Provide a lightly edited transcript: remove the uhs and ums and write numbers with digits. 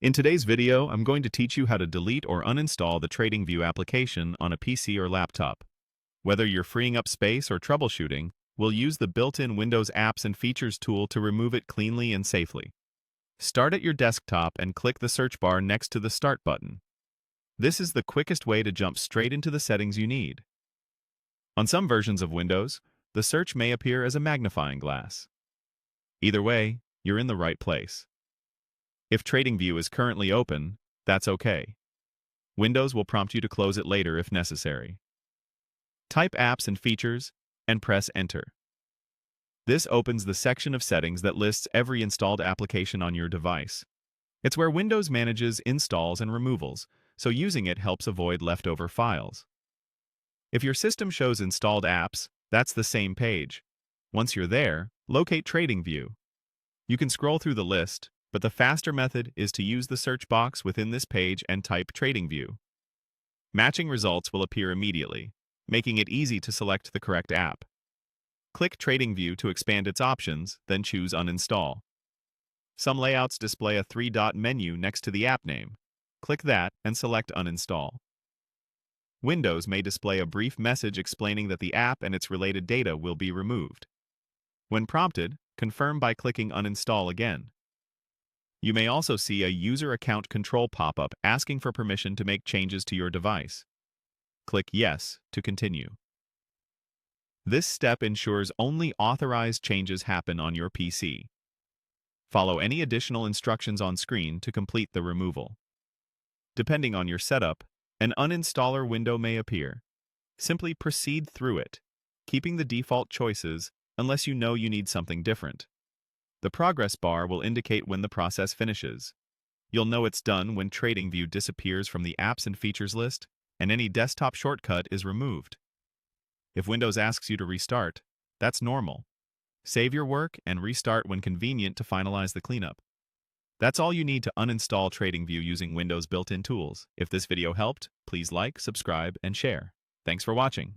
In today's video, I'm going to teach you how to delete or uninstall the TradingView application on a PC or laptop. Whether you're freeing up space or troubleshooting, we'll use the built-in Windows Apps and Features tool to remove it cleanly and safely. Start at your desktop and click the search bar next to the Start button. This is the quickest way to jump straight into the settings you need. On some versions of Windows, the search may appear as a magnifying glass. Either way, you're in the right place. If TradingView is currently open, that's okay. Windows will prompt you to close it later if necessary. Type Apps and Features and press Enter. This opens the section of settings that lists every installed application on your device. It's where Windows manages installs and removals, so using it helps avoid leftover files. If your system shows installed apps, that's the same page. Once you're there, locate TradingView. You can scroll through the list, but the faster method is to use the search box within this page and type TradingView. Matching results will appear immediately, making it easy to select the correct app. Click TradingView to expand its options, then choose Uninstall. Some layouts display a three-dot menu next to the app name. Click that and select Uninstall. Windows may display a brief message explaining that the app and its related data will be removed. When prompted, confirm by clicking Uninstall again. You may also see a user account control pop-up asking for permission to make changes to your device. Click Yes to continue. This step ensures only authorized changes happen on your PC. Follow any additional instructions on screen to complete the removal. Depending on your setup, an uninstaller window may appear. Simply proceed through it, keeping the default choices unless you know you need something different. The progress bar will indicate when the process finishes. You'll know it's done when TradingView disappears from the Apps and Features list and any desktop shortcut is removed. If Windows asks you to restart, that's normal. Save your work and restart when convenient to finalize the cleanup. That's all you need to uninstall TradingView using Windows built-in tools. If this video helped, please like, subscribe, and share. Thanks for watching.